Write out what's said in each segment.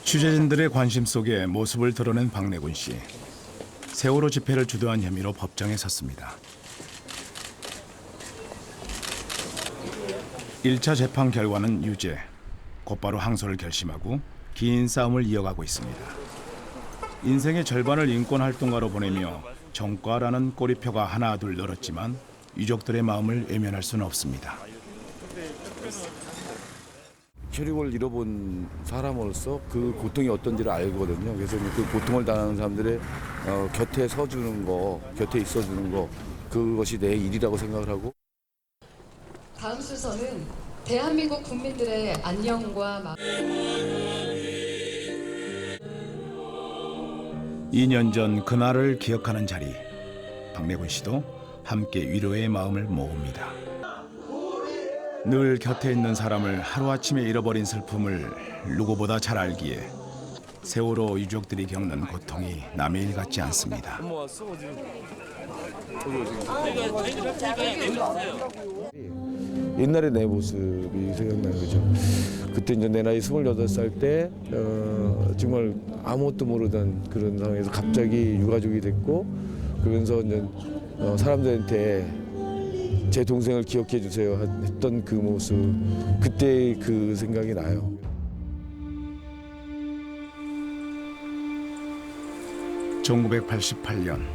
취재진들의 관심 속에 모습을 드러낸 박내군 씨. 세월호 집회를 주도한 혐의로 법정에 섰습니다. 1차 재판 결과는 유죄. 곧바로 항소를 결심하고 긴 싸움을 이어가고 있습니다. 인생의 절반을 인권활동가로 보내며 정과라는 꼬리표가 하나둘 늘었지만 유족들의 마음을 외면할 수는 없습니다. 혈육을 잃어본 사람으로서 그 고통이 어떤지를 알거든요. 그래서 그 고통을 당하는 사람들의 곁에 서주는 거, 곁에 있어주는 거, 그것이 내 일이라고 생각을 하고. 다음 순서는 대한민국 국민들의 안녕과 2년 전 그날을 기억하는 자리. 박내군 씨도 함께 위로의 마음을 모읍니다. 늘 곁에 있는 사람을 하루아침에 잃어버린 슬픔을 누구보다 잘 알기에 세월호 유족들이 겪는 고통이 남의 일 같지 않습니다. 옛날의 내 모습이 생각나는 거죠. 그때 이제 내 나이 28살 때 정말 아무것도 모르던 그런 상황에서 갑자기 유가족이 됐고, 그러면서 이제 사람들한테 제 동생을 기억해 주세요 했던 그 모습, 그때 그 생각이 나요. (1988년)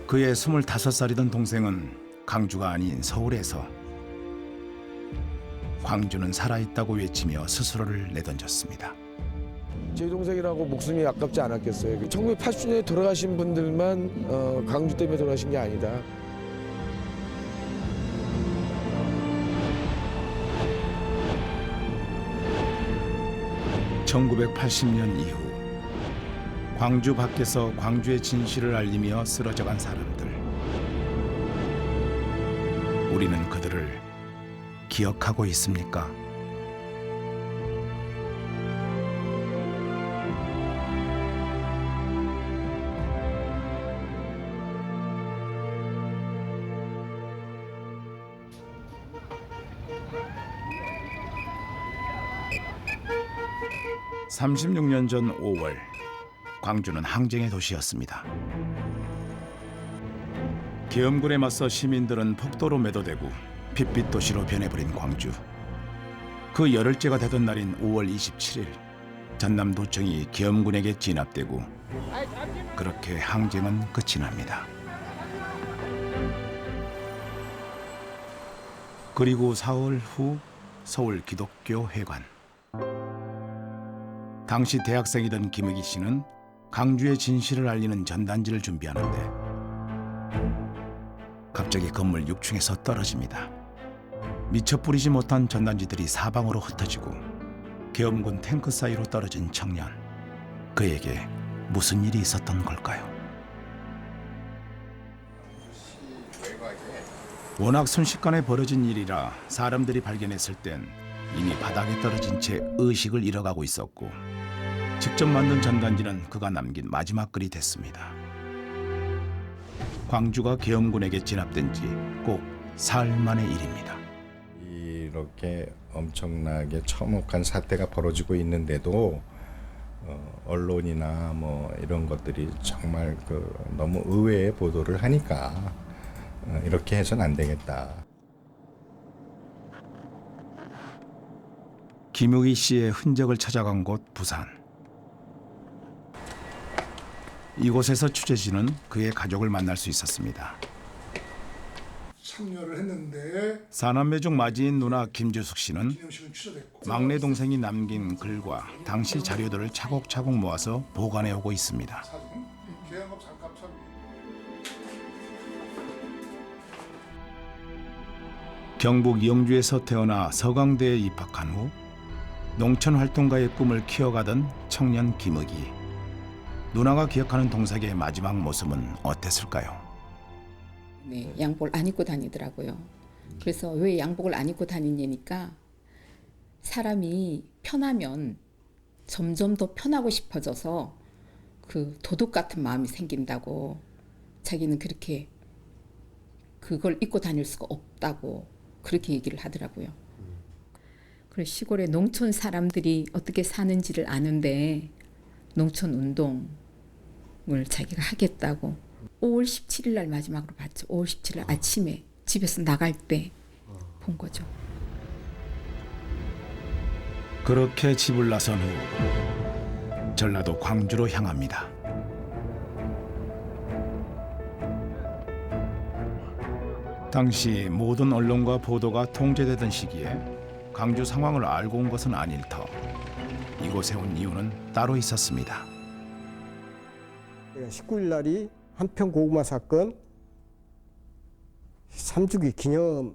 그의 25살이던 동생은 강주가 아닌 서울에서 광주는 살아있다고 외치며 스스로를 내던졌습니다. 제 동생이라고 목숨이 아깝지 않았겠어요. 1980년에 돌아가신 분들만 강주 때문에 돌아가신 게 아니다. (1980년) 이후 광주 밖에서 광주의 진실을 알리며 쓰러져간 사람들. 우리는 그들을 기억하고 있습니까? (36년) 전 5월 광주는 항쟁의 도시였습니다. 계엄군에 맞서 시민들은 폭도로 매도되고 핏빛 도시로 변해버린 광주. 그 열흘째가 되던 날인 5월 27일 전남도청이 계엄군에게 진압되고 그렇게 항쟁은 끝이 납니다. 그리고 4월 후 서울 기독교 회관. 당시 대학생이던 김의기 씨는 강주의 진실을 알리는 전단지를 준비하는데 갑자기 건물 6층에서 떨어집니다. 미처 뿌리지 못한 전단지들이 사방으로 흩어지고 계엄군 탱크 사이로 떨어진 청년. 그에게 무슨 일이 있었던 걸까요? 워낙 순식간에 벌어진 일이라 사람들이 발견했을 땐 이미 바닥에 떨어진 채 의식을 잃어가고 있었고 직접 만든 전단지는 그가 남긴 마지막 글이 됐습니다. 광주가 계엄군에게 진압된 지 꼭 사흘 만의 일입니다. 이렇게 엄청나게 참혹한 사태가 벌어지고 있는데도 언론이나 뭐 이런 것들이 정말 너무 의외의 보도를 하니까 이렇게 해서는 안 되겠다. 김의기 씨의 흔적을 찾아간 곳 부산. 이곳에서 취재진은 그의 가족을 만날 수 있었습니다. 참여를 했는데 사남매 중 맞이인 누나 김주숙 씨는 기념식은 취소됐고 막내 동생이 남긴 글과 당시 자료들을 차곡차곡 모아서 보관해 오고 있습니다. 사진 계양업 장갑 참 경북 영주에서 태어나 서강대에 입학한 후 농촌 활동가의 꿈을 키워가던 청년 김의기. 누나가 기억하는 동생의 마지막 모습은 어땠을까요? 네, 양복을 안 입고 다니더라고요. 그래서 왜 양복을 안 입고 다니냐니까 사람이 편하면 점점 더 편하고 싶어져서 그 도둑 같은 마음이 생긴다고, 자기는 그렇게 그걸 입고 다닐 수가 없다고 그렇게 얘기를 하더라고요. 그리고 시골의 농촌 사람들이 어떻게 사는지를 아는데 농촌 운동을 자기가 하겠다고 5월 17일 날 마지막으로 봤죠. 5월 17일 날 아침에 집에서 나갈 때 본 거죠. 그렇게 집을 나선 후 전라도 광주로 향합니다. 당시 모든 언론과 보도가 통제되던 시기에 광주 상황을 알고 온 것은 아닐 터 이곳에 온 이유는 따로 있었습니다. 19일 날이 한평 고구마 사건 3주기 기념,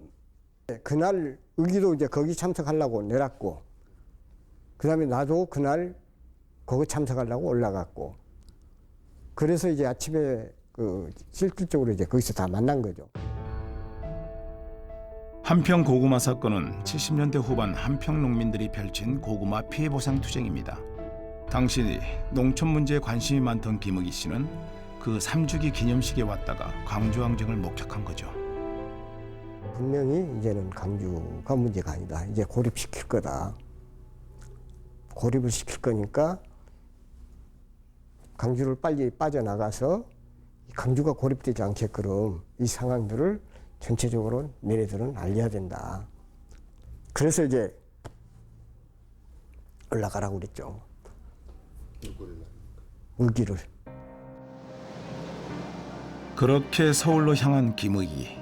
그날 의기도 이제 거기 참석하려고 내놨고, 그 다음에 나도 그날 거기 참석하려고 올라갔고, 그래서 이제 아침에 실질적으로 이제 거기서 다 만난 거죠. 한평 고구마 사건은 70년대 후반 한평 농민들이 펼친 고구마 피해 보상 투쟁입니다. 당시 농촌 문제에 관심이 많던 김의기 씨는 그 3주기 기념식에 왔다가 광주항쟁을 목격한 거죠. 분명히 이제는 광주가 문제가 아니다. 이제 고립시킬 거다. 고립을 시킬 거니까 광주를 빨리 빠져나가서 광주가 고립되지 않게끔 이 상황들을 전체적으로 너네들은 알려야 된다. 그래서 이제 올라가라고 그랬죠. 의기를. 그렇게 서울로 향한 김의기.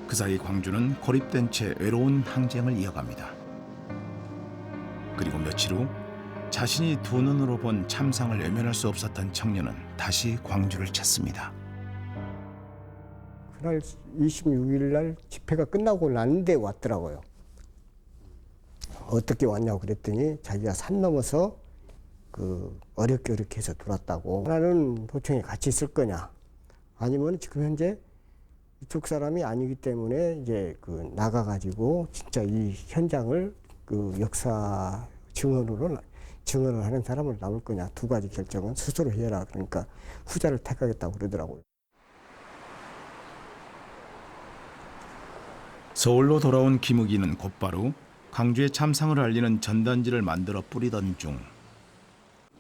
그 사이 광주는 고립된 채 외로운 항쟁을 이어갑니다. 그리고 며칠 후 자신이 두 눈으로 본 참상을 외면할 수 없었던 청년은 다시 광주를 찾습니다. 그날 26일 날 집회가 끝나고 났는데 왔더라고요. 어떻게 왔냐고 그랬더니 자기가 산 넘어서 어렵게 해서 들어왔다고. 하나는 도청에 같이 있을 거냐, 아니면 지금 현재 이쪽 사람이 아니기 때문에 이제 나가가지고 진짜 이 현장을 역사 증언을 하는 사람을 나올 거냐, 두 가지 결정은 스스로 해라. 그러니까 후자를 택하겠다고 그러더라고요. 서울로 돌아온 김의기는 곧바로 광주의 참상을 알리는 전단지를 만들어 뿌리던 중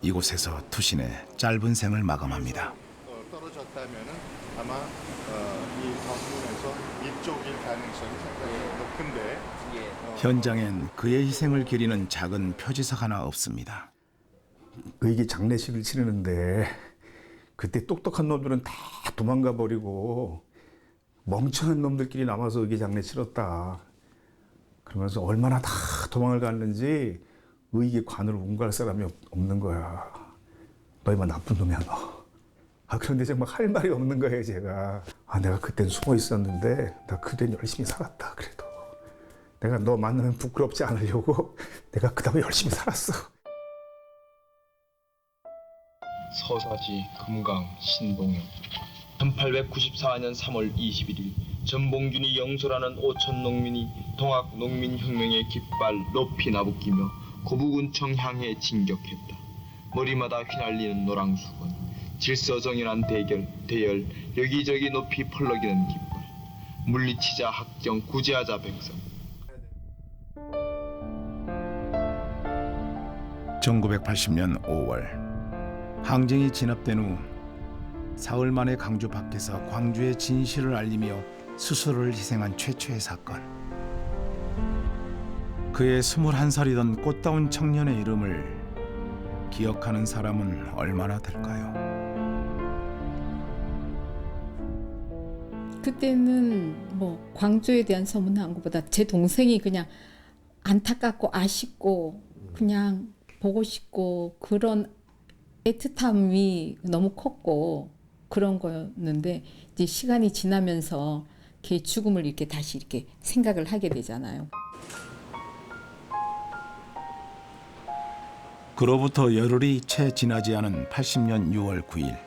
이곳에서 투신의 짧은 생을 마감합니다. 떨어졌다면은 아마 이 방문에서 이쪽일 가능성이 상당히 높은데 현장엔 그의 희생을 기리는 작은 표지석 하나 없습니다. 의기 장례식을 치르는데 그때 똑똑한 놈들은 다 도망가 버리고 멍청한 놈들끼리 남아서 의기 장례 치렀다. 그러면서 얼마나 다 도망을 갔는지 의기 관으로 운갈 사람이 없는 거야. 너희만 나쁜 놈이야 너. 그런데 정말 할 말이 없는 거예요 제가. 내가 그땐 숨어 있었는데 나 그땐 열심히 살았다. 그래도 내가 너 만나면 부끄럽지 않으려고 내가 그 다음에 열심히 살았어. 서사지 금강 신봉영 1894년 3월 21일 전봉준이 영소라는 오천 농민이 동학 농민혁명의 깃발 높이 나부끼며 고부군청 향해 진격했다. 머리마다 휘날리는 노랑수건, 질서정연한 대열, 여기저기 높이 펄럭이는 깃발, 물리치자 학경 구제하자 백성. 1980년 5월 항쟁이 진압된 후 사흘 만에 광주 밖에서 광주의 진실을 알리며 스스로를 희생한 최초의 사건. 그의 21살이던 꽃다운 청년의 이름을 기억하는 사람은 얼마나 될까요? 그때는 뭐 광주에 대한 소문한 것보다 제 동생이 그냥 안타깝고 아쉽고 그냥 보고 싶고 그런 애틋함이 너무 컸고 그런 거였는데 이제 시간이 지나면서 걔 죽음을 이렇게 다시 이렇게 생각을 하게 되잖아요. 그로부터 열흘이 채 지나지 않은 80년 6월 9일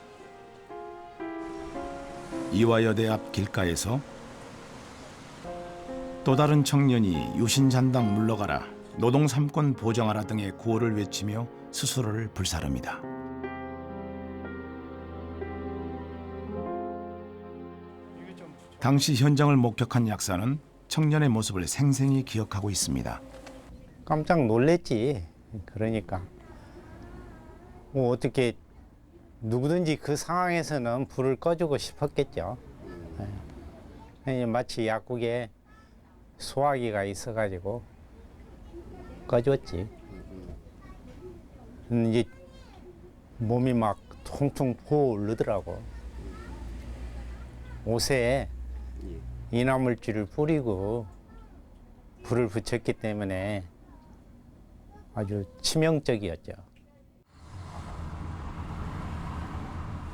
이화여대 앞 길가에서 또 다른 청년이 유신잔당 물러가라, 노동 3권 보장하라 등의 구호를 외치며 스스로를 불사릅니다. 당시 현장을 목격한 약사는 청년의 모습을 생생히 기억하고 있습니다. 깜짝 놀랬지. 그러니까 뭐 어떻게 누구든지 그 상황에서는 불을 꺼주고 싶었겠죠. 마치 약국에 소화기가 있어가지고 꺼줬지. 이제 몸이 막 통통 부어오르더라고. 옷에 인화물질을 뿌리고 불을 붙였기 때문에 아주 치명적이었죠.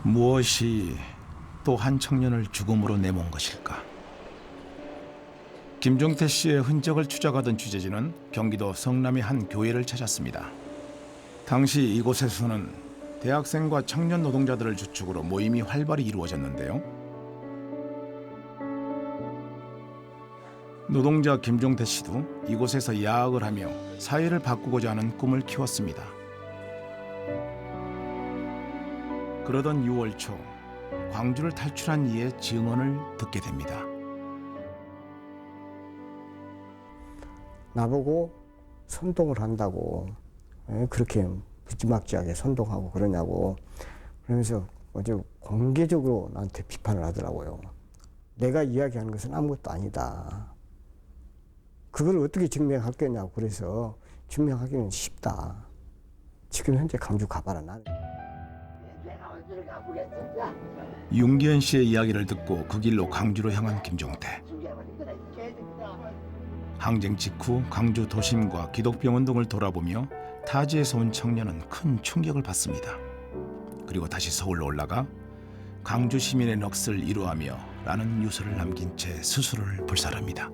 무엇이 또 한 청년을 죽음으로 내몬 것일까? 김종태 씨의 흔적을 추적하던 취재진은 경기도 성남의 한 교회를 찾았습니다. 당시 이곳에서는 대학생과 청년 노동자들을 주축으로 모임이 활발히 이루어졌는데요. 노동자 김종태 씨도 이곳에서 야학을 하며 사회를 바꾸고자 하는 꿈을 키웠습니다. 그러던 6월 초 광주를 탈출한 이의 증언을 듣게 됩니다. 나보고 선동을 한다고 왜 그렇게 무지막지하게 선동하고 그러냐고 그러면서 어제 공개적으로 나한테 비판을 하더라고요. 내가 이야기하는 것은 아무것도 아니다. 그걸 어떻게 증명할 거냐고. 그래서 증명하기는 쉽다. 지금 현재 광주 가봐라. 나는. 윤기현 씨의 이야기를 듣고 그 길로 광주로 향한 김종태. 항쟁 직후 광주 도심과 기독병원 등을 돌아보며 타지에서 온 청년은 큰 충격을 받습니다. 그리고 다시 서울로 올라가 광주 시민의 넋을 이루하며 라는 유서를 남긴 채 스스로를 불살합니다.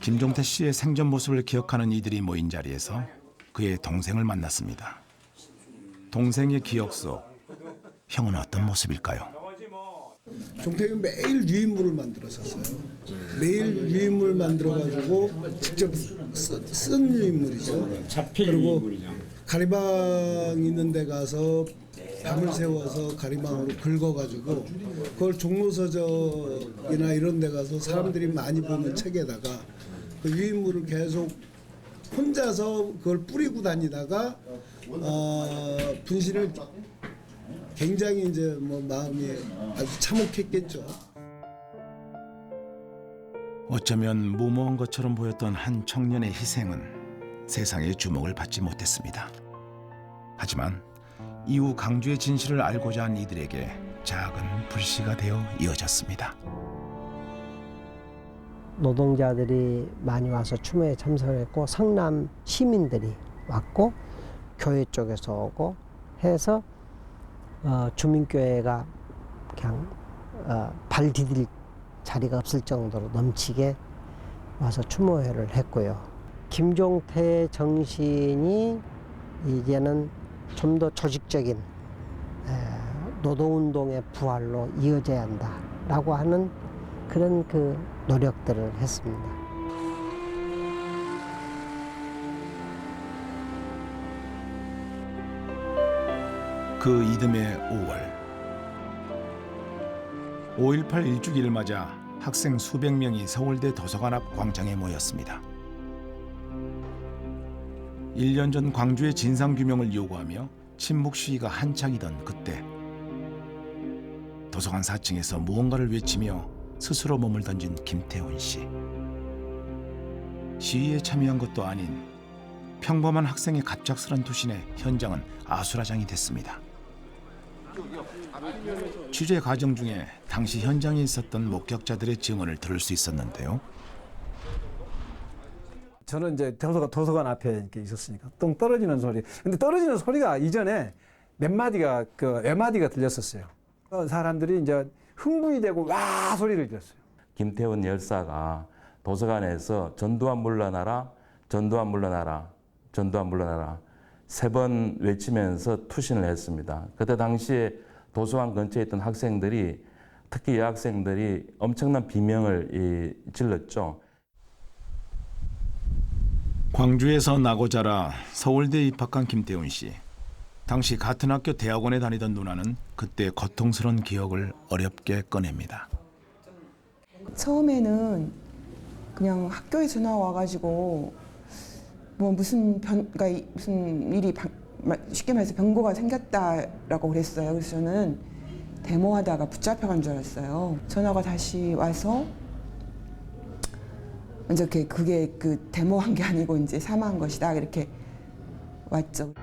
김종태 씨의 생전 모습을 기억하는 이들이 모인 자리에서 그의 동생을 만났습니다. 동생의 기억 속 형은 어떤 모습일까요? 종태는 매일 유인물을 만들었었어요. 매일 유인물 만들어가지고 직접 쓴 유인물이죠. 그리고 가리방 있는 데 가서 밤을 새워서 가리방으로 긁어가지고 그걸 종로서적이나 이런 데 가서 사람들이 많이 보는 책에다가 그 유인물을 계속 혼자서 그걸 뿌리고 다니다가 분신을 굉장히 이제 뭐 마음이 아주 참혹했겠죠. 어쩌면 무모한 것처럼 보였던 한 청년의 희생은 세상의 주목을 받지 못했습니다. 하지만 이후 강주의 진실을 알고자 한 이들에게 작은 불씨가 되어 이어졌습니다. 노동자들이 많이 와서 추모에 참석했고 성남 시민들이 왔고 교회 쪽에서 오고 해서 주민교회가 그냥 발 디딜 자리가 없을 정도로 넘치게 와서 추모회를 했고요. 김종태의 정신이 이제는 좀 더 조직적인 노동운동의 부활로 이어져야 한다라고 하는 그런 그 노력들을 했습니다. 그 이듬해 5월 5.18 일주기를 맞아 학생 수백 명이 서울대 도서관 앞 광장에 모였습니다. 1년 전 광주의 진상규명을 요구하며 침묵 시위가 한창이던 그때 도서관 4층에서 무언가를 외치며 스스로 몸을 던진 김태훈 씨. 시위에 참여한 것도 아닌 평범한 학생의 갑작스런 투신에 현장은 아수라장이 됐습니다. 취재 과정 중에 당시 현장에 있었던 목격자들의 증언을 들을 수 있었는데요. 저는 이제 도서관 앞에 이렇게 있었으니까 똥 떨어지는 소리. 근데 떨어지는 소리가 이전에 몇 마디가 외마디가 들렸었어요. 사람들이 이제 흥분이 되고 와 소리를 들었어요. 김태훈 열사가 도서관에서 전두환 물러나라, 전두환 물러나라, 전두환 물러나라 3번 외치면서 투신을 했습니다. 그때 당시에 도서관 근처에 있던 학생들이 특히 여학생들이 엄청난 비명을 질렀죠. 광주에서 나고 자라 서울대에 입학한 김태훈 씨. 당시 같은 학교 대학원에 다니던 누나는 그때 고통스러운 기억을 어렵게 꺼냅니다. 처음에는 그냥 학교에 전화 와가지고 뭐 무슨 일이 쉽게 말해서 변고가 생겼다라고 그랬어요. 그래서 저는 데모하다가 붙잡혀간 줄 알았어요. 전화가 다시 와서 이제 그게 그 데모한 게 아니고 이제 사망한 것이다 이렇게 왔죠.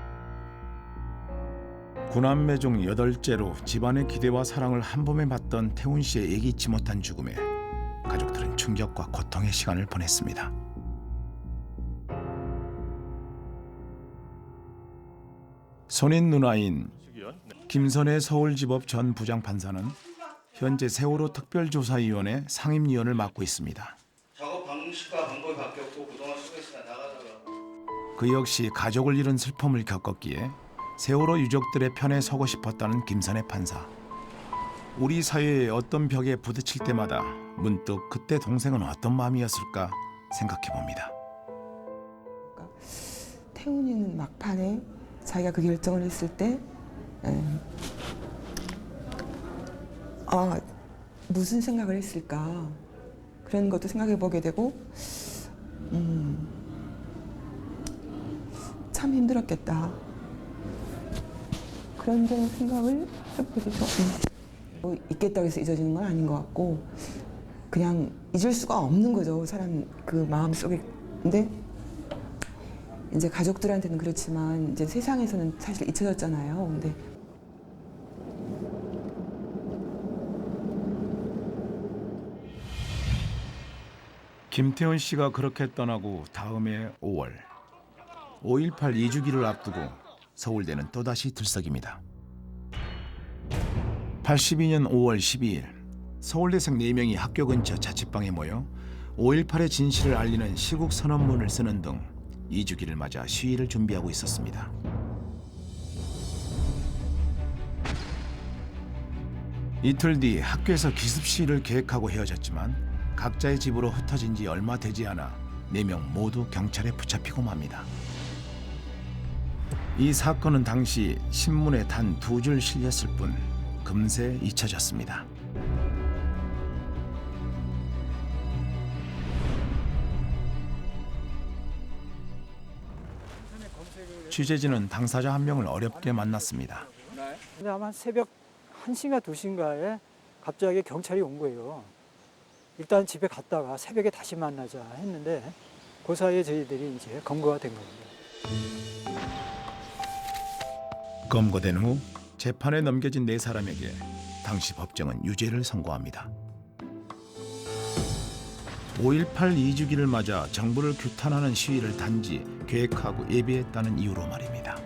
구남매 중 8째로 집안의 기대와 사랑을 한 몸에 받던 태훈 씨의 예기치 못한 죽음에 가족들은 충격과 고통의 시간을 보냈습니다. 손인 누나인 김선혜 서울지법 전 부장판사는 현재 세월호 특별조사위원회 상임위원을 맡고 있습니다. 작업 방식과 방법이 바뀌었고 그동안 수고했으나 나가다가 그 역시 가족을 잃은 슬픔을 겪었기에 세월호 유족들의 편에 서고 싶었다는 김선혜 판사. 우리 사회의 어떤 벽에 부딪힐 때마다 문득 그때 동생은 어떤 마음이었을까 생각해 봅니다. 태훈이는 막판에 자기가 그 결정을 했을 때 무슨 생각을 했을까 그런 것도 생각해 보게 되고 참 힘들었겠다 그런 생각을 해보게 되죠. 뭐 있겠다고 해서 잊어지는 건 아닌 것 같고 그냥 잊을 수가 없는 거죠. 사람 그 마음속에. 근데 이제 가족들한테는 그렇지만 이제 세상에서는 사실 잊혀졌잖아요. 근데 김태훈 씨가 그렇게 떠나고 다음해 5월 5.18 2주기를 앞두고 서울대는 또다시 들썩입니다. 82년 5월 12일 서울대생 4명이 학교 근처 자취방에 모여 5.18의 진실을 알리는 시국 선언문을 쓰는 등 2주기를 맞아 시위를 준비하고 있었습니다. 이틀 뒤 학교에서 기습 시위를 계획하고 헤어졌지만 각자의 집으로 흩어진 지 얼마 되지 않아 4명 모두 경찰에 붙잡히고 맙니다. 이 사건은 당시 신문에 단 2줄 실렸을 뿐 금세 잊혀졌습니다. 취재진은 당사자 한 명을 어렵게 만났습니다. 근데 아마 새벽 1시인가 2시인가에 갑자기 경찰이 온 거예요. 일단 집에 갔다가 새벽에 다시 만나자 했는데 그 사이에 저희들이 이제 검거가 된 겁니다. 검거된 후 재판에 넘겨진 4사람에게 당시 법정은 유죄를 선고합니다. 5.18 2주기를 맞아 정부를 규탄하는 시위를 단지 계획하고 예비했다는 이유로 말입니다.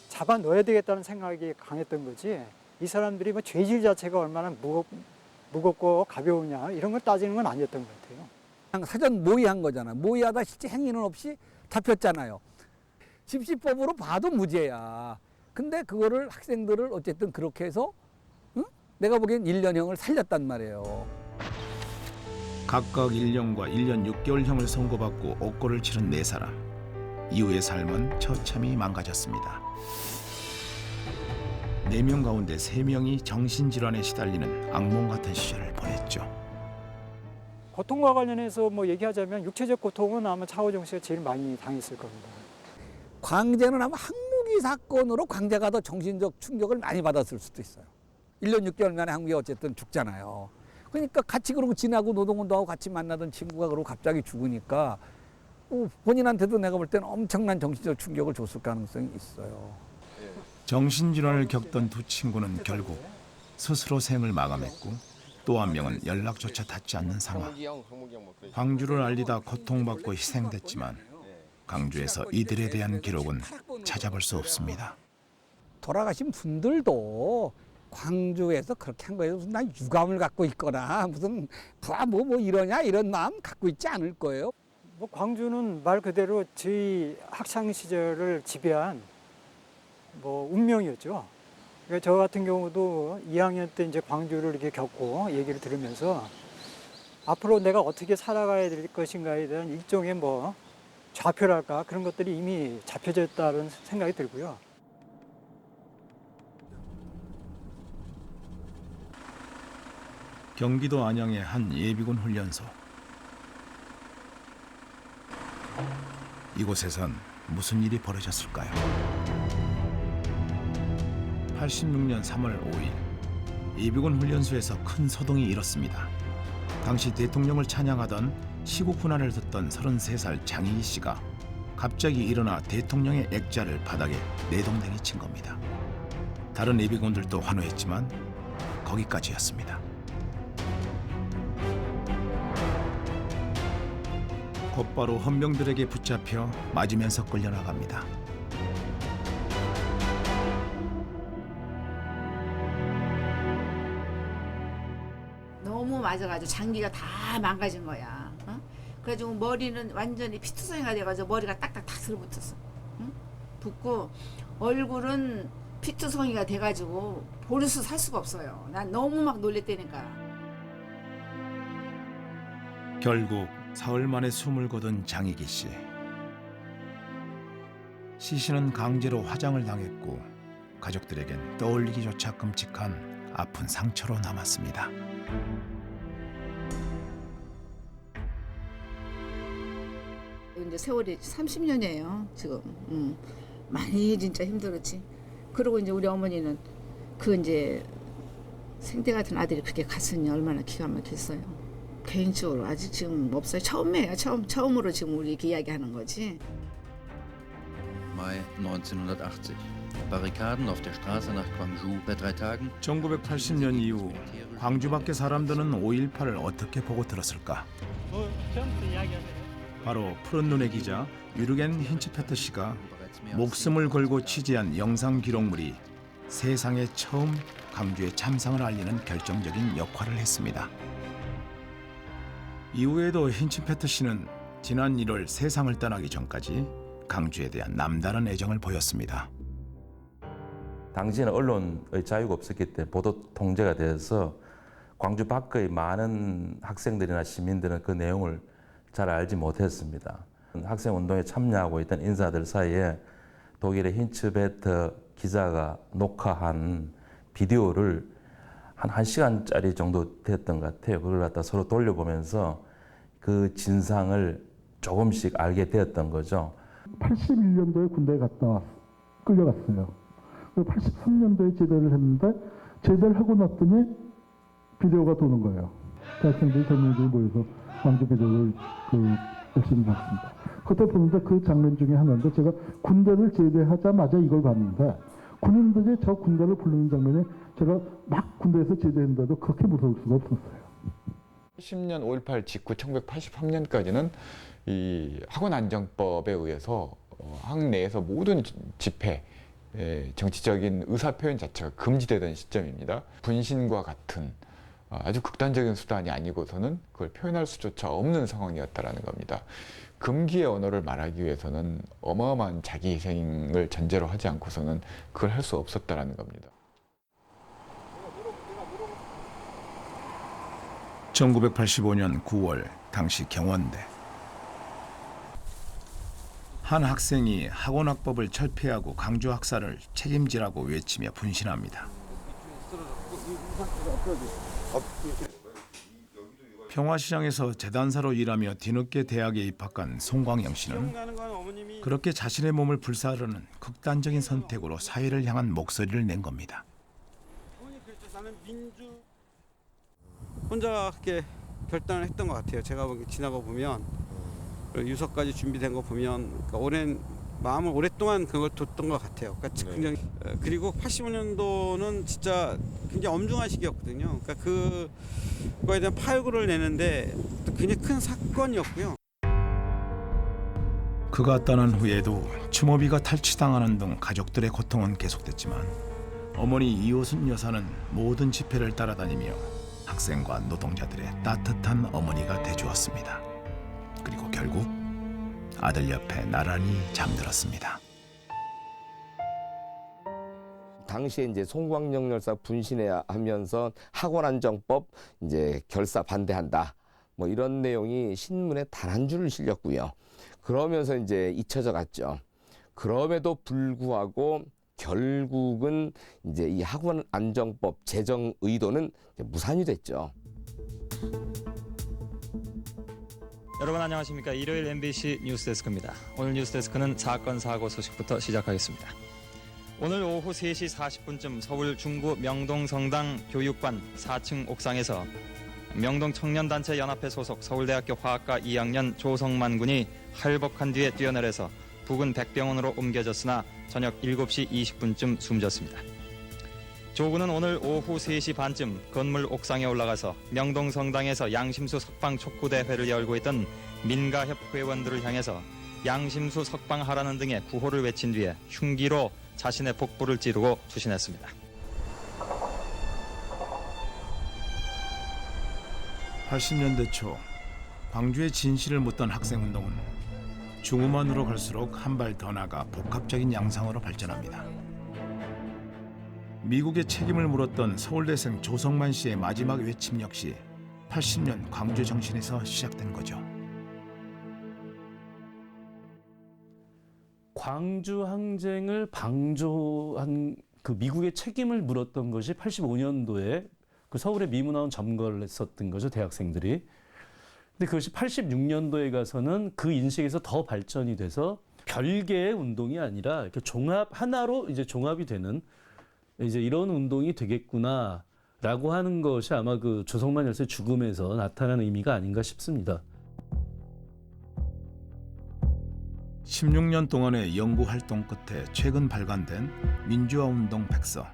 잡아 넣어야 되겠다는 생각이 강했던 거지 이 사람들이 뭐 죄질 자체가 얼마나 무겁고 가벼우냐 이런 걸 따지는 건 아니었던 것 같아요. 그냥 사전 모의한 거잖아. 모의하다 실제 행위는 없이 잡혔잖아요. 집시법으로 봐도 무죄야. 근데 그거를 학생들을 어쨌든 그렇게 해서 내가 보기엔 1년형을 살렸단 말이에요. 각각 1년과 1년 6개월형을 선고받고 옥고를 치른 4사람. 이후의 삶은 처참히 망가졌습니다. 4명 가운데 3명이 정신질환에 시달리는 악몽 같은 시절을 보냈죠. 고통과 관련해서 뭐 얘기하자면 육체적 고통은 아마 차호정 씨가 제일 많이 당했을 겁니다. 광재는 아마 항목이 사건으로 광재가 더 정신적 충격을 많이 받았을 수도 있어요. 1년 6개월 만에 한국에 어쨌든 죽잖아요. 그러니까 같이 그러고 지나고 노동운동하고 같이 만나던 친구가 그러고 갑자기 죽으니까 본인한테도 내가 볼 때는 엄청난 정신적 충격을 줬을 가능성이 있어요. 정신질환을 겪던 두 친구는 결국 스스로 생을 마감했고 또 한 명은 연락조차 닿지 않는 상황. 광주를 알리다 고통받고 희생됐지만 광주에서 이들에 대한 기록은 찾아볼 수 없습니다. 돌아가신 분들도 광주에서 그렇게 한 거예요. 무슨 난 유감을 갖고 있거나 무슨 뭐 이러냐 이런 마음 갖고 있지 않을 거예요. 뭐 광주는 말 그대로 저희 학창 시절을 지배한 뭐 운명이었죠. 그러니까 저 같은 경우도 2학년 때 이제 광주를 이렇게 겪고 얘기를 들으면서 앞으로 내가 어떻게 살아가야 될 것인가에 대한 일종의 뭐 좌표랄까 그런 것들이 이미 잡혀져 있다는 생각이 들고요. 경기도 안양의 한 예비군 훈련소. 이곳에선 무슨 일이 벌어졌을까요? 86년 3월 5일 예비군 훈련소에서 큰 소동이 일었습니다. 당시 대통령을 찬양하던 시국 훈화를 듣던 33살 장희기 씨가 갑자기 일어나 대통령의 액자를 바닥에 내동댕이 친 겁니다. 다른 예비군들도 환호했지만 거기까지였습니다. 곧바로 헌병들에게 붙잡혀 맞으면서 끌려나갑니다. 너무 맞아가지고 장기가 다 망가진 거야. 어? 그래가지고 머리는 완전히 피투성이가 돼가지고 머리가 딱딱 들어붙었어. 응? 붙고 얼굴은 피투성이가 돼가지고 보르스 살 수가 없어요. 난 너무 막 놀랬다니까. 결국 사흘 만에 숨을 거둔 장희기 씨. 씨는 강제로 화장을 당했고 가족들에겐 떠올리기조차 끔찍한 아픈 상처로 남았습니다. 이제 세월이 30년이에요 지금. 많이 진짜 힘들었지. 그리고 이제 우리 어머니는 그 이제 생태 같은 아들이 그렇게 갔으니 얼마나 기가 막혔어요. 개인적으로 아직 지금 없어요. 처음이에요. 처음으로 지금 우리 이렇게 이야기하는 거지. Mai 1980. Barrikaden auf der Straße nach Gwangju. Seit 3 Tagen. 1980년 이후 광주 밖의 사람들은 5.18을 어떻게 보고 들었을까? 바로 푸른 눈의 기자 유르겐 힌츠페터 씨가 목숨을 걸고 취재한 영상 기록물이 세상에 처음 광주의 참상을 알리는 결정적인 역할을 했습니다. 이후에도 힌츠페터 씨는 지난 1월 세상을 떠나기 전까지 광주에 대한 남다른 애정을 보였습니다. 당시에는 언론의 자유가 없었기 때문에 보도 통제가 돼서 광주 밖의 많은 학생들이나 시민들은 그 내용을 잘 알지 못했습니다. 학생운동에 참여하고 있던 인사들 사이에 독일의 힌츠베터 기자가 녹화한 비디오를 한 1시간짜리 정도 됐던 것 같아요. 그걸 갖다 서로 돌려보면서 그 진상을 조금씩 알게 되었던 거죠. 81년도에 군대에 갔다 끌려갔어요. 83년도에 제대를 했는데 제대를 하고 났더니 비디오가 도는 거예요. 대학생들 젊은이들이 모여서 광주 비디오를 열심히 봤습니다. 그때 보는데 그 장면 중에 하나인데 제가 군대를 제대하자마자 이걸 봤는데 군인들이 저 군대를 부르는 장면에 제가 막 군대에서 제대했는데도 그렇게 무서울 수가 없었어요. 10년 5.18 직후 1983년까지는 이 학원안정법에 의해서 학 내에서 모든 집회, 정치적인 의사표현 자체가 금지되던 시점입니다. 분신과 같은 아주 극단적인 수단이 아니고서는 그걸 표현할 수조차 없는 상황이었다는 겁니다. 금기의 언어를 말하기 위해서는 어마어마한 자기 희생을 전제로 하지 않고서는 그걸 할 수 없었다는 겁니다. 1985년 9월 당시 경원대. 한 학생이 학원학법을 철폐하고 강주 학살을 책임지라고 외치며 분신합니다. 평화시장에서 재단사로 일하며 뒤늦게 대학에 입학한 송광영 씨는 그렇게 자신의 몸을 불사르는 극단적인 선택으로 사회를 향한 목소리를 낸 겁니다. 혼자 그렇게 결단을 했던 것 같아요. 제가 지나가 보면 유서까지 준비된 거 보면 그러니까 오랜 마음을 오랫동안 그걸 뒀던 것 같아요. 그러니까 굉장히 그리고 85년도는 진짜 굉장히 엄중한 시기였거든요. 그러니까 그거에 대한 파육을 내는데 굉장히 큰 사건이었고요. 그가 떠난 후에도 추모비가 탈취당하는 등 가족들의 고통은 계속됐지만 어머니 이호순 여사는 모든 집회를 따라다니며 학생과 노동자들의 따뜻한 어머니가 돼주었습니다. 그리고 결국 아들 옆에 나란히 잠들었습니다. 당시에 이제 송광영 열사 분신하면서 학원안정법 이제 결사 반대한다. 뭐 이런 내용이 신문에 단 한 줄 실렸고요. 그러면서 이제 잊혀져 갔죠. 그럼에도 불구하고 결국은 이제 이 학원안정법 제정 의도는 무산이 됐죠. 여러분 안녕하십니까. 일요일 MBC 뉴스데스크입니다. 오늘 뉴스데스크는 사건 사고 소식부터 시작하겠습니다. 오늘 오후 3시 40분쯤 서울 중구 명동성당 교육관 4층 옥상에서 명동 청년단체 연합회 소속 서울대학교 화학과 2학년 조성만 군이 할복한 뒤에 뛰어내려서 부근 백병원으로 옮겨졌으나 저녁 7시 20분쯤 숨졌습니다. 조 군은 오늘 오후 3시 반쯤 건물 옥상에 올라가서 명동성당에서 양심수 석방 촉구대회를 열고 있던 민가협 회원들을 향해서 양심수 석방하라는 등의 구호를 외친 뒤에 흉기로 자신의 복부를 찌르고 투신했습니다. (80년대) 초 광주의 진실을 묻던 학생운동은 중후만으로 갈수록 한 발 더 나가 복합적인 양상으로 발전합니다. 미국의 책임을 물었던 서울대생 조성만 씨의 마지막 외침 역시 80년 광주 정신에서 시작된 거죠. 광주 항쟁을 방조한 그 미국의 책임을 물었던 것이 85년도에 그 서울의 미문화원 점거를 했었던 거죠, 대학생들이. 근데 그것이 86년도에 가서는 그 인식에서 더 발전이 돼서 별개의 운동이 아니라 이렇게 하나로 이제 종합이 되는 이제 이런 운동이 되겠구나라고 하는 것이 아마 그 조성만 열사의 죽음에서 나타나는 의미가 아닌가 싶습니다. 16년 동안의 연구 활동 끝에 최근 발간된 민주화운동 백서.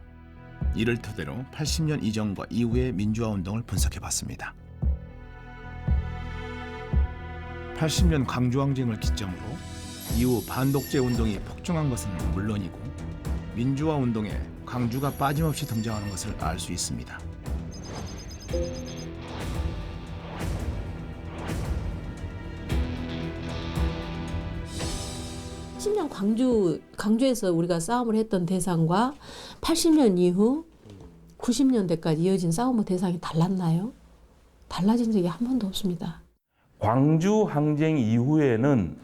이를 토대로 80년 이전과 이후의 민주화운동을 분석해봤습니다. 80년 광주항쟁을 기점으로 이후 반독재 운동이 폭증한 것은 물론이고 민주화운동에 광주가 빠짐없이 등장하는 것을 알 수 있습니다. 광주에서 우리가 싸움을 했던 대상과 80년 이후 90년대까지 이어진 싸움의 대상이 달랐나요? 달라진 적이 한 번도 없습니다. 광주 항쟁 이후에는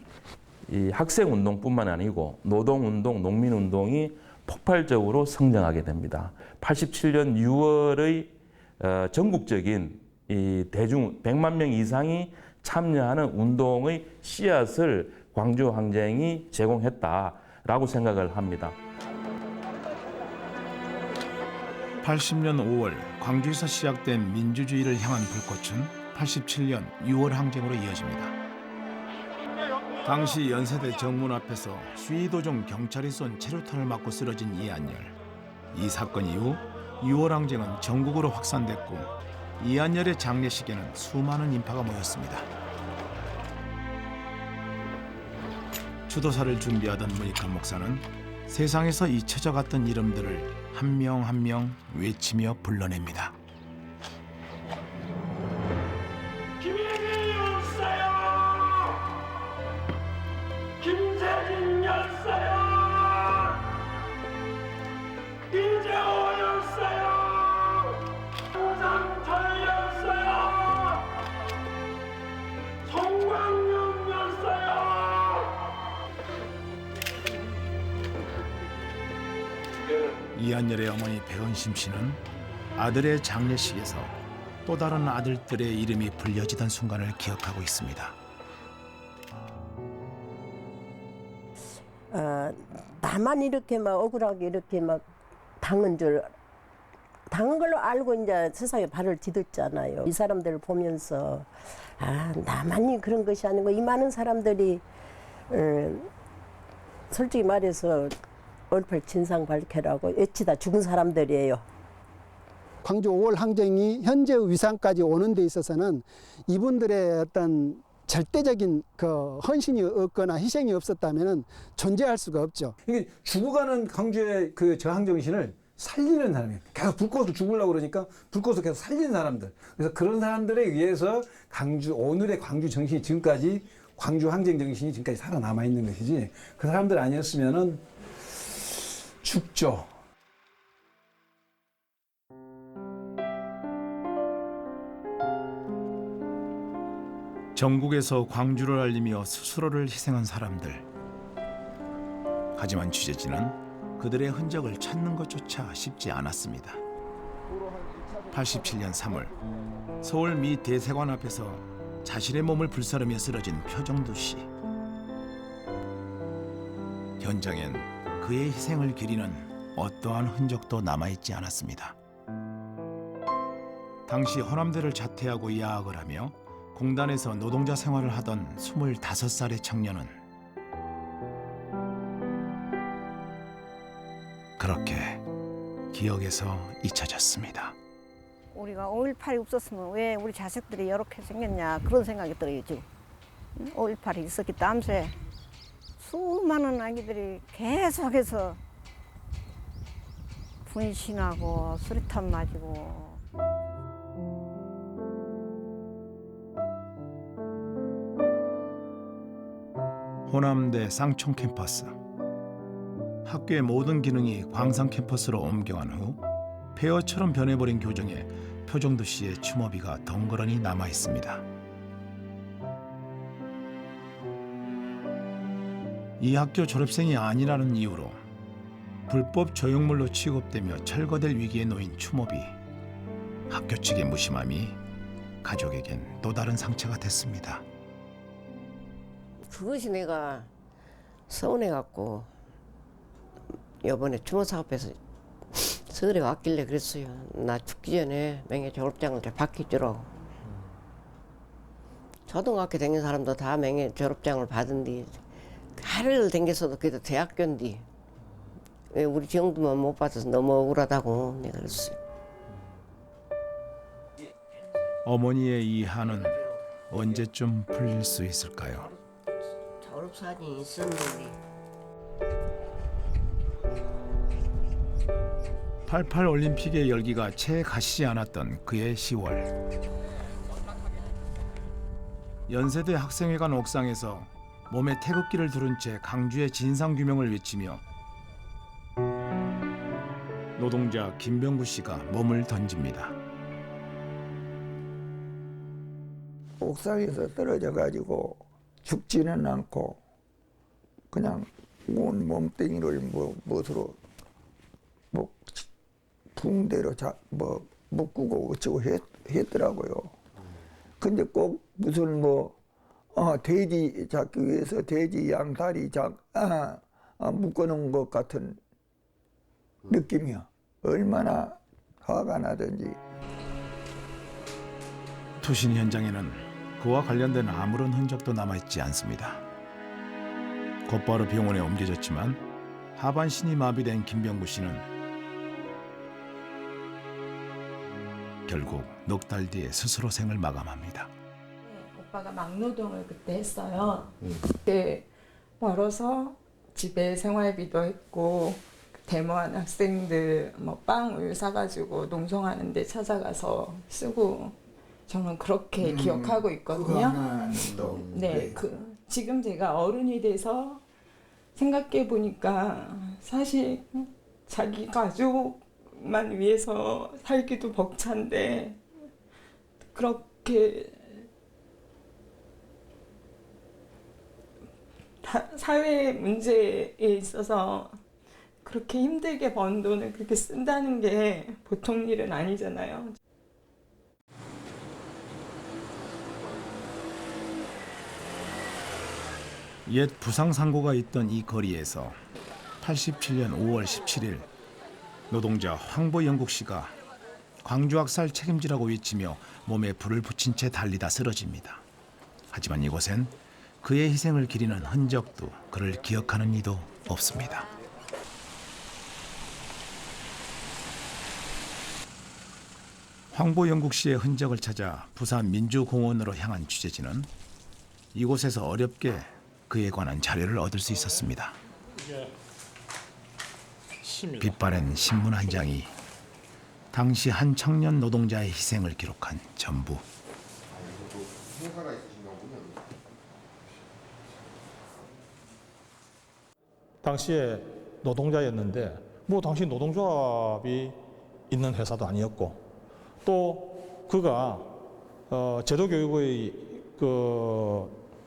이 학생운동뿐만 아니고 노동운동, 농민운동이 폭발적으로 성장하게 됩니다. 87년 6월의 전국적인 이 대중 100만 명 이상이 참여하는 운동의 씨앗을 광주 항쟁이 제공했다라고 생각을 합니다. 80년 5월 광주에서 시작된 민주주의를 향한 불꽃은 87년 6월 항쟁으로 이어집니다. 당시 연세대 정문 앞에서 시위 도중 경찰이 쏜 체류탄을 맞고 쓰러진 이한열. 이 사건 이후 6월 항쟁은 전국으로 확산됐고 이한열의 장례식에는 수많은 인파가 모였습니다. 추도사를 준비하던 문익환 목사는 세상에서 잊혀져 갔던 이름들을 한 명 한 명 외치며 불러냅니다. 김일기 열사요! 김세진 열사요! 이재호 열사요! 장장철 열사요! 송광영 열사요! 이한열의 어머니 배은심 씨는 아들의 장례식에서 또 다른 아들들의 이름이 불려지던 순간을 기억하고 있습니다. 나만 이렇게 막 억울하게 이렇게 막 당한 걸로 알고 이제 세상에 발을 디뎠잖아요. 이 사람들을 보면서 나만이 그런 것이 아니고 이 많은 사람들이 솔직히 말해서 5.18 진상 밝혀라고 외치다 죽은 사람들이에요. 광주 5월 항쟁이 현재의 위상까지 오는 데 있어서는 이분들의 어떤 절대적인 그 헌신이 없거나 희생이 없었다면 존재할 수가 없죠. 이게 죽어가는 광주의 그 저항 정신을 살리는 사람이에요. 계속 불꽃을 죽으려고 그러니까 불꽃을 계속 살리는 사람들. 그래서 그런 사람들에 의해서 오늘의 광주 정신이 지금까지 광주 항쟁 정신이 지금까지 살아남아 있는 것이지 그 사람들 아니었으면은 죽죠. 전국에서 광주를 알리며 스스로를 희생한 사람들. 하지만 취재진은 그들의 흔적을 찾는 것조차 쉽지 않았습니다. 87년 3월 서울 미 대사관 앞에서 자신의 몸을 불사르며 쓰러진 표정두 씨. 현장엔 그의 희생을 기리는 어떠한 흔적도 남아있지 않았습니다. 당시 허남대를 자퇴하고 야학을 하며 공단에서 노동자 생활을 하던 25살의 청년은 그렇게 기억에서 잊혀졌습니다. 우리가 5.18이 없었으면 왜 우리 자식들이 이렇게 생겼냐 그런 생각이 들어요 지금. 5.18이 있었기 때문에 수많은 아기들이 계속해서 분신하고 수리탄 맞고 호남대 쌍총 캠퍼스. 학교의 모든 기능이 광산 캠퍼스로 옮겨간 후 폐허처럼 변해버린 교정에 표정두 씨의 추모비가 덩그러니 남아 있습니다. 이 학교 졸업생이 아니라는 이유로 불법 조형물로 취급되며 철거될 위기에 놓인 추모비. 학교 측의 무심함이 가족에겐 또 다른 상처가 됐습니다. 그것이 내가 서운해갖고 이번에 추모 사업에서 서울에 왔길래 그랬어요. 나 죽기 전에 명예 졸업장을 좀 받기주라고. 초등학교 다닌 사람도 다 명예 졸업장을 받은 뒤 하루를 댕겼어도 그래도 대학교인데 왜 우리 정도만 못 받아서 너무 억울하다고 내가 그랬어요. 어머니의 이 한은 언제쯤 풀릴 수 있을까요? 졸업사진이 있었는데 88 올림픽의 열기가 채 가시지 않았던 그의 10월. 연세대 학생회관 옥상에서 몸에 태극기를 두른 채 강주의 진상규명을 외치며 노동자 김병구 씨가 몸을 던집니다. 옥상에서 떨어져 가지고 죽지는 않고 그냥 온 몸뚱이를 무엇으로 붕대로 묶고 어쩌고 했더라고요. 근데 꼭 무슨 돼지 잡기 위해서 돼지 양다리 묶어놓은 것 같은 느낌이야. 얼마나 화가 나든지. 투신 현장에는 그와 관련된 아무런 흔적도 남아있지 않습니다. 곧바로 병원에 옮겨졌지만 하반신이 마비된 김병구 씨는 결국 넉 달 뒤에 스스로 생을 마감합니다. 오빠가 막노동을 그때 했어요. 그때 벌어서 집에 생활비도 했고 데모한 학생들 빵 우유 사가지고 농성하는 데 찾아가서 쓰고 저는 그렇게 기억하고 있거든요. 네, 지금 제가 어른이 돼서 생각해 보니까 사실 자기 가족만 위해서 살기도 벅찬데 그렇게 사회 문제에 있어서 그렇게 힘들게 번 돈을 그렇게 쓴다는 게 보통 일은 아니잖아요. 옛 부상상고가 있던 이 거리에서 87년 5월 17일 노동자 황보영국 씨가 광주학살 책임지라고 외치며 몸에 불을 붙인 채 달리다 쓰러집니다. 하지만 이곳엔 그의 희생을 기리는 흔적도 그를 기억하는 이도 없습니다. 황보영국 씨의 흔적을 찾아 부산 민주공원으로 향한 취재진은 이곳에서 어렵게 그에 관한 자료를 얻을 수 있었습니다. 빛바랜 신문 한 장이 당시 한 청년 노동자의 희생을 기록한 전부. 당시에 노동자였는데 당시 노동조합이 있는 회사도 아니었고 또 그가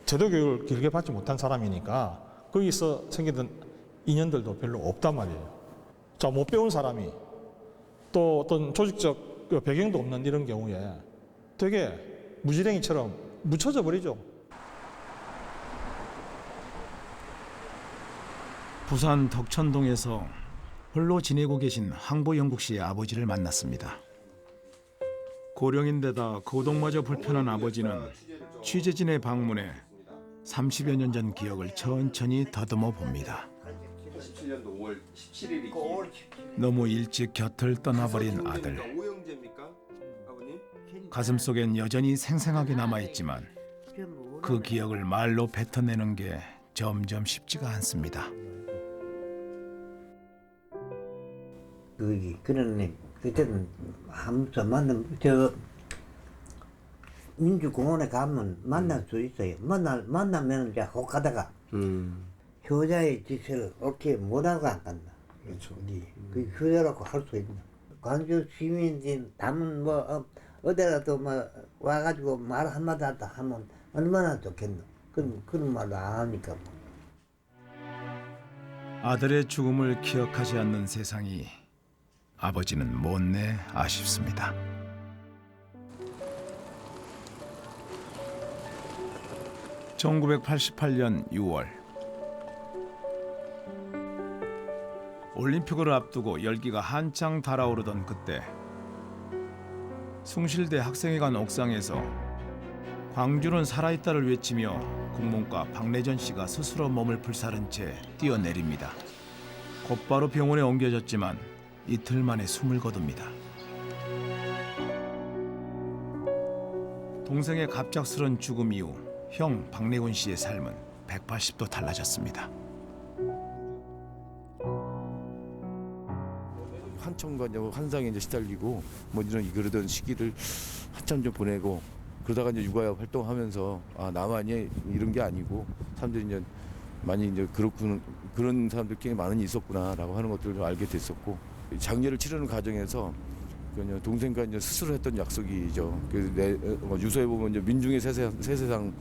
제도교육을 길게 받지 못한 사람이니까 거기서 생기던 인연들도 별로 없단 말이에요. 자, 못 배운 사람이 또 어떤 조직적 배경도 없는 이런 경우에 되게 무지랭이처럼 묻혀져 버리죠. 부산 덕천동에서 홀로 지내고 계신 항보영국 씨의 아버지를 만났습니다. 고령인데다 거동마저 불편한 아버지는 취재진의 방문에 30여 년 전 기억을 천천히 더듬어 봅니다. 87년도 5월 17일이 너무 일찍 곁을 떠나버린 아들. 오형제입니까? 아버님? 가슴속엔 여전히 생생하게 남아있지만 그 기억을 말로 뱉어내는 게 점점 쉽지가 않습니다. 그러네. 그때는 아무도 저 민주공원에 가면 만날 수 있어요. 만나면 이제 혹 가다가 효자의 짓을 옳게 못하고 안 간다. 그렇죠. 그 효자라고 할 수 있나? 광주 시민들 담은 뭐 어디라도 뭐 와가지고 말 한마디 하다 하면 얼마나 좋겠노. 그런 말도 안 하니까 뭐. 아들의 죽음을 기억하지 않는 세상이 아버지는 못내 아쉽습니다. (1988년 6월) 올림픽을 앞두고 열기가 한창 달아오르던 그때 숭실대 학생회관 옥상에서 광주는 살아있다를 외치며 국문과 박내전 씨가 스스로 몸을 불사른 채 뛰어내립니다. 곧바로 병원에 옮겨졌지만 이틀 만에 숨을 거둡니다. 동생의 갑작스런 죽음 이후 형 박내군 씨의 삶은 180도 달라졌습니다. 한청과 환상에 이제 시달리고 뭐 그러던 시기를 한참 좀 보내고 그러다가 이제 육아 활동하면서 아 나만이 이런 게 아니고 사람들이 이제 많이 이제 그런 사람들 꽤 많이 있었구나라고 하는 것들을 알게 됐었고 장례를 치르는 과정에서 동생과 이제 스스로 했던 약속이죠. 그래서 유서에 보면 이제 민중의 새 세상을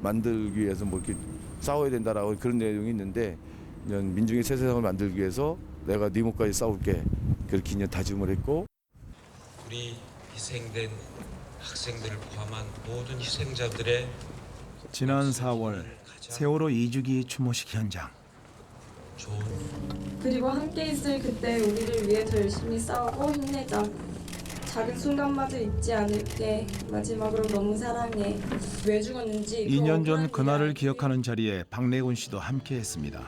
만들기 위해서 뭐 이렇게 싸워야 된다라고 그런 내용이 있는데 민중의 새 세상을 만들기 위해서 내가 네 목까지 싸울게 그렇게 이제 다짐을 했고 우리 희생된 학생들을 포함한 모든 희생자들의 지난 4월 세월호 2주기 추모식 현장. 그리고 함께 있을 그때 우리를 위해 더 열심히 싸우고 힘내자. 작은 순간마저 잊지 않을게. 마지막으로 너무 사랑해. 왜 죽었는지 2년 전 그날을 기억하는 자리에 박내군 씨도 함께했습니다.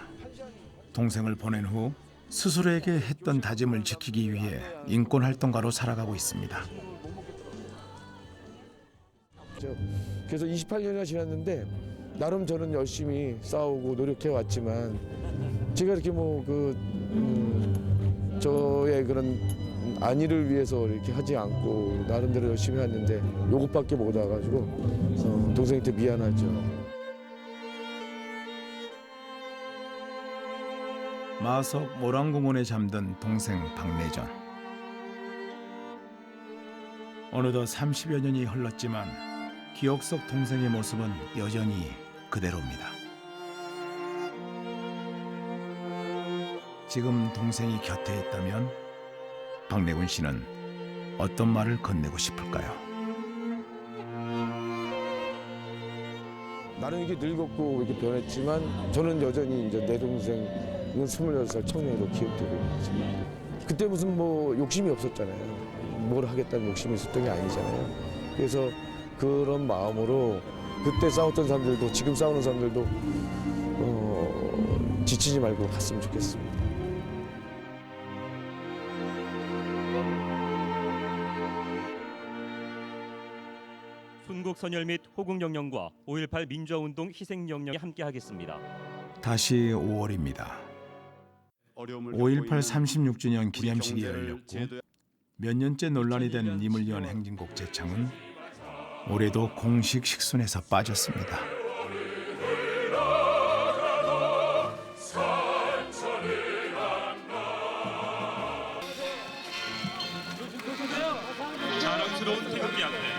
동생을 보낸 후 스스로에게 했던 다짐을 지키기 위해 인권활동가로 살아가고 있습니다. 그래서 28년이나 지났는데 나름 저는 열심히 싸우고 노력해 왔지만 제가 이렇게 저의 그런 안위를 위해서 이렇게 하지 않고 나름대로 열심히 했는데 요것밖에 못 와가지고 동생한테 미안하죠. 마석 모란공원에 잠든 동생 박내전. 어느덧 30여 년이 흘렀지만 기억 속 동생의 모습은 여전히 그대로입니다. 지금 동생이 곁에 있다면 박내군 씨는 어떤 말을 건네고 싶을까요? 나는 이렇게 늙었고 이렇게 변했지만 저는 여전히 이제 내 동생은 26살 청년으로 기억되고 있죠. 그때 무슨 뭐 욕심이 없었잖아요. 뭘 하겠다는 욕심이 있었던 게 아니잖아요. 그래서 그런 마음으로 그때 싸웠던 사람들도 지금 싸우는 사람들도 지치지 말고 갔으면 좋겠습니다. 순국선열 및 호국영령과 5.18 민주화운동 희생영령이 함께하겠습니다. 다시 5월입니다. 5.18 36주년 기념식이 열렸고 몇 년째 논란이 된 님을 위한 행진곡 제창은 올해도 공식 식순에서 빠졌습니다. 자랑스러운 태극기 앞에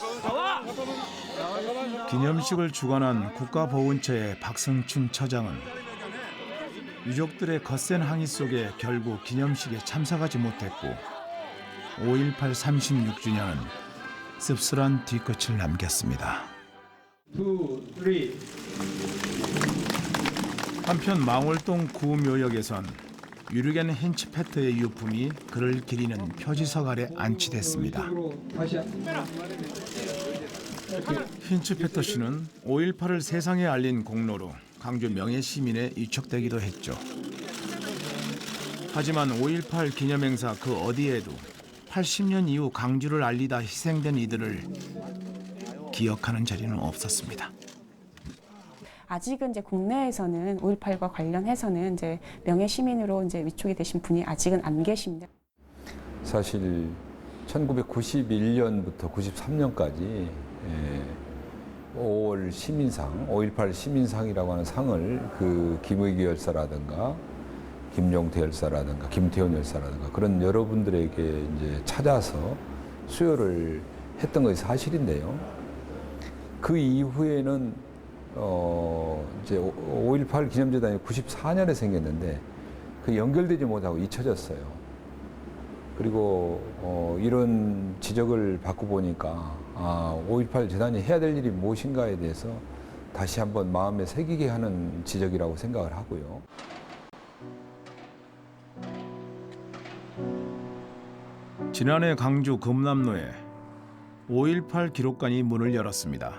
기념식을 주관한 국가보훈처의 박성춘 처장은 유족들의 거센 항의 속에 결국 기념식에 참석하지 못했고 5.18 36주년은 씁쓸한 뒤끝을 남겼습니다. 한편 망월동 구묘역에선 유르겐 힌츠페터의 유품이 그를 기리는 표지석 아래 안치됐습니다. 힌츠페터 씨는 5.18을 세상에 알린 공로로 광주 명예시민에 위촉되기도 했죠. 하지만 5.18 기념행사 그 어디에도 80년 이후 광주를 알리다 희생된 이들을 기억하는 자리는 없었습니다. 아직은 이제 국내에서는 5.18과 관련해서는 이제 명예 시민으로 이제 위촉이 되신 분이 아직은 안 계십니다. 사실 1991년부터 93년까지 5월 시민상, 5.18 시민상이라고 하는 상을 그 김의기 열사라든가 김용태 열사라든가 김태훈 열사라든가 그런 여러분들에게 이제 찾아서 수여를 했던 것이 사실인데요. 그 이후에는 이제 5.18 기념재단이 94년에 생겼는데 그 연결되지 못하고 잊혀졌어요. 그리고 이런 지적을 받고 보니까 5.18 재단이 해야 될 일이 무엇인가에 대해서 다시 한번 마음에 새기게 하는 지적이라고 생각을 하고요. 지난해 광주 금남로에 5.18 기록관이 문을 열었습니다.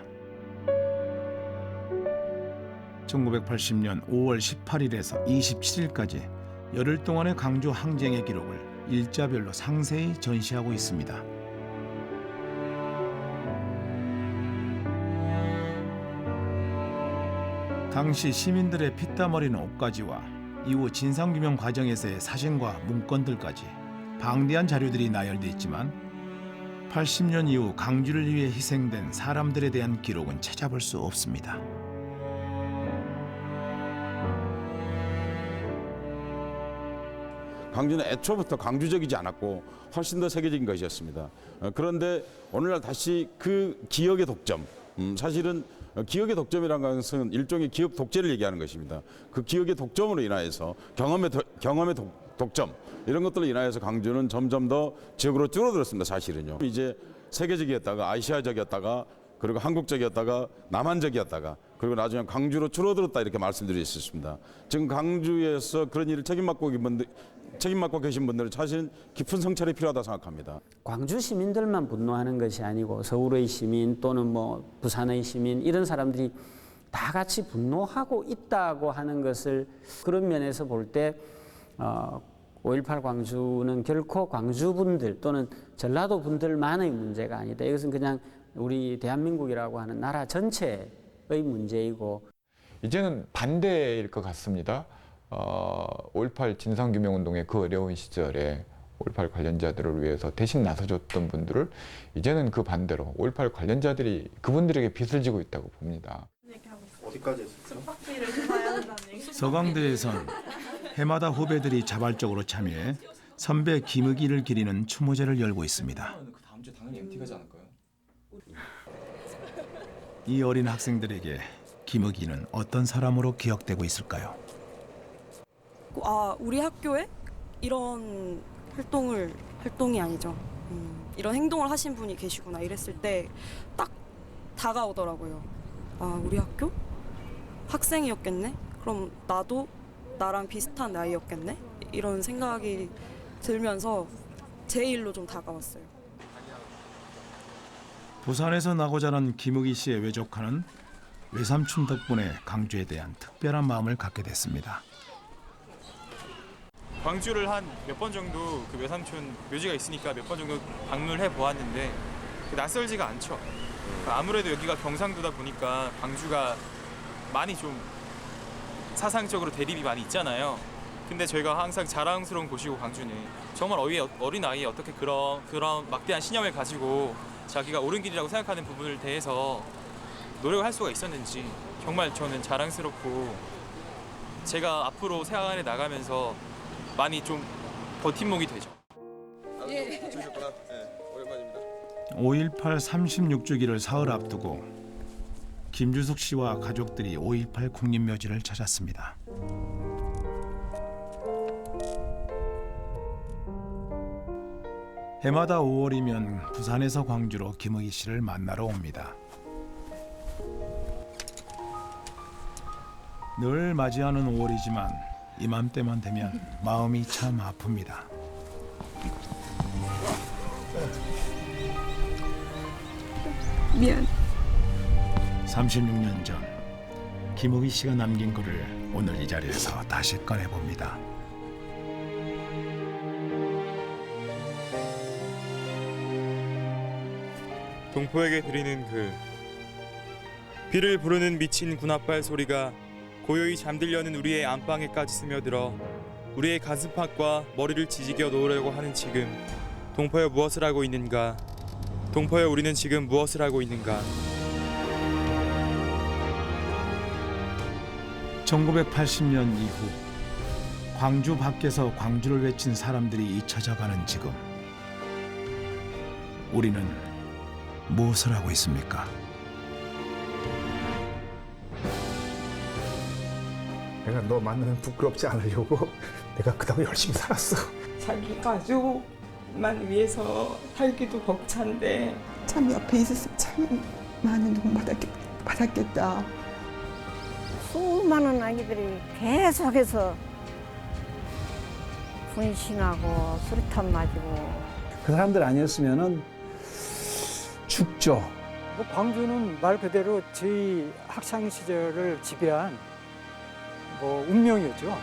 1980년 5월 18일에서 27일까지 열흘 동안의 광주 항쟁의 기록을 일자별로 상세히 전시하고 있습니다. 당시 시민들의 피땀 어린 옷가지와 이후 진상규명 과정에서의 사진과 문건들까지 방대한 자료들이 나열돼 있지만 80년 이후 광주를 위해 희생된 사람들에 대한 기록은 찾아볼 수 없습니다. 광주는 애초부터 광주적이지 않았고 훨씬 더 세계적인 것이었습니다. 그런데 오늘날 다시 그 기억의 독점, 사실은 기억의 독점이라는 것은 일종의 기억 독재를 얘기하는 것입니다. 그 기억의 독점으로 인하여서 경험의 독점 이런 것들로 인하여서 광주는 점점 더 지역으로 줄어들었습니다. 사실은요. 이제 세계적이었다가 아시아적이었다가 그리고 한국적이었다가 남한적이었다가 그리고 나중에 광주로 줄어들었다 이렇게 말씀드릴 수 있습니다. 지금 광주에서 그런 일을 책임 맡고 계신 분들은 사실 깊은 성찰이 필요하다고 생각합니다. 광주 시민들만 분노하는 것이 아니고 서울의 시민 또는 뭐 부산의 시민 이런 사람들이 다 같이 분노하고 있다고 하는 것을 그런 면에서 볼 때 5.18 광주는 결코 광주분들 또는 전라도 분들만의 문제가 아니다. 이것은 그냥 우리 대한민국이라고 하는 나라 전체의 문제이고 이제는 반대일 것 같습니다. 5.18 진상규명운동의 그 어려운 시절에 5.18 관련자들을 위해서 대신 나서줬던 분들을 이제는 그 반대로 5.18 관련자들이 그분들에게 빚을 지고 있다고 봅니다. 어디까지 했었죠? 서강대에선 해마다 후배들이 자발적으로 참여해 선배 김의기를 기리는 추모제를 열고 있습니다. 그 다음 주에 당연히 MT 가지 않을까요? 이 어린 학생들에게 김의기는 어떤 사람으로 기억되고 있을까요? 우리 학교에 이런 활동이 아니죠. 이런 행동을 하신 분이 계시구나 이랬을 때 딱 다가오더라고요. 우리 학교? 학생이었겠네? 그럼 나도 나랑 비슷한 나이였겠네? 이런 생각이 들면서 제 일로 좀 다가왔어요. 부산에서 나고 자란 김의기 씨의 외조카는 외삼촌 덕분에 광주에 대한 특별한 마음을 갖게 됐습니다. 광주를 한 몇 번 정도 그 외삼촌 묘지가 있으니까 몇 번 정도 방문을 해보았는데 낯설지가 않죠. 아무래도 여기가 경상도다 보니까 광주가 많이 좀 사상적으로 대립이 많이 있잖아요. 근데 저희가 항상 자랑스러운 곳이고 광주는 정말 어린 나이에 어떻게 그런 막대한 신념을 가지고 자기가 옳은 길이라고 생각하는 부분을 대해서 노력을 할 수가 있었는지 정말 저는 자랑스럽고 제가 앞으로 생활에 나가면서 많이 좀 버팀목이 되죠. 예. 오셨구나. 네, 오랜만입니다. 5.18 36주기를 사흘 앞두고 김주숙 씨와 가족들이 5.18 국립묘지를 찾았습니다. 해마다 5월이면 부산에서 광주로 김의기 씨를 만나러 옵니다. 늘 맞이하는 5월이지만 이맘때만 되면 마음이 참 아픕니다. 미안. 36년 전 김우희 씨가 남긴 글을 오늘 이 자리에서 다시 꺼내봅니다. 동포에게 드리는 글. 비를 부르는 미친 군합발 소리가 고요히 잠들려는 우리의 안방에까지 스며들어 우리의 가슴팍과 머리를 지지겨 놓으려고 하는 지금, 동포여 무엇을 하고 있는가? 동포여 우리는 지금 무엇을 하고 있는가? 1980년 이후 광주 밖에서 광주를 외친 사람들이 잊혀져가는 지금, 우리는 무엇을 하고 있습니까? 내가 너 만나면 부끄럽지 않으려고 내가 그동안 열심히 살았어. 자기 가족만 위해서 살기도 벅찬데 참 옆에 있었으면 참 많은 도움 받았겠다. 수많은 아기들이 계속해서 분신하고 수류탄 맞고. 그 사람들 아니었으면은 죽죠. 광주는 말 그대로 저희 학창 시절을 지배한 운명이었죠.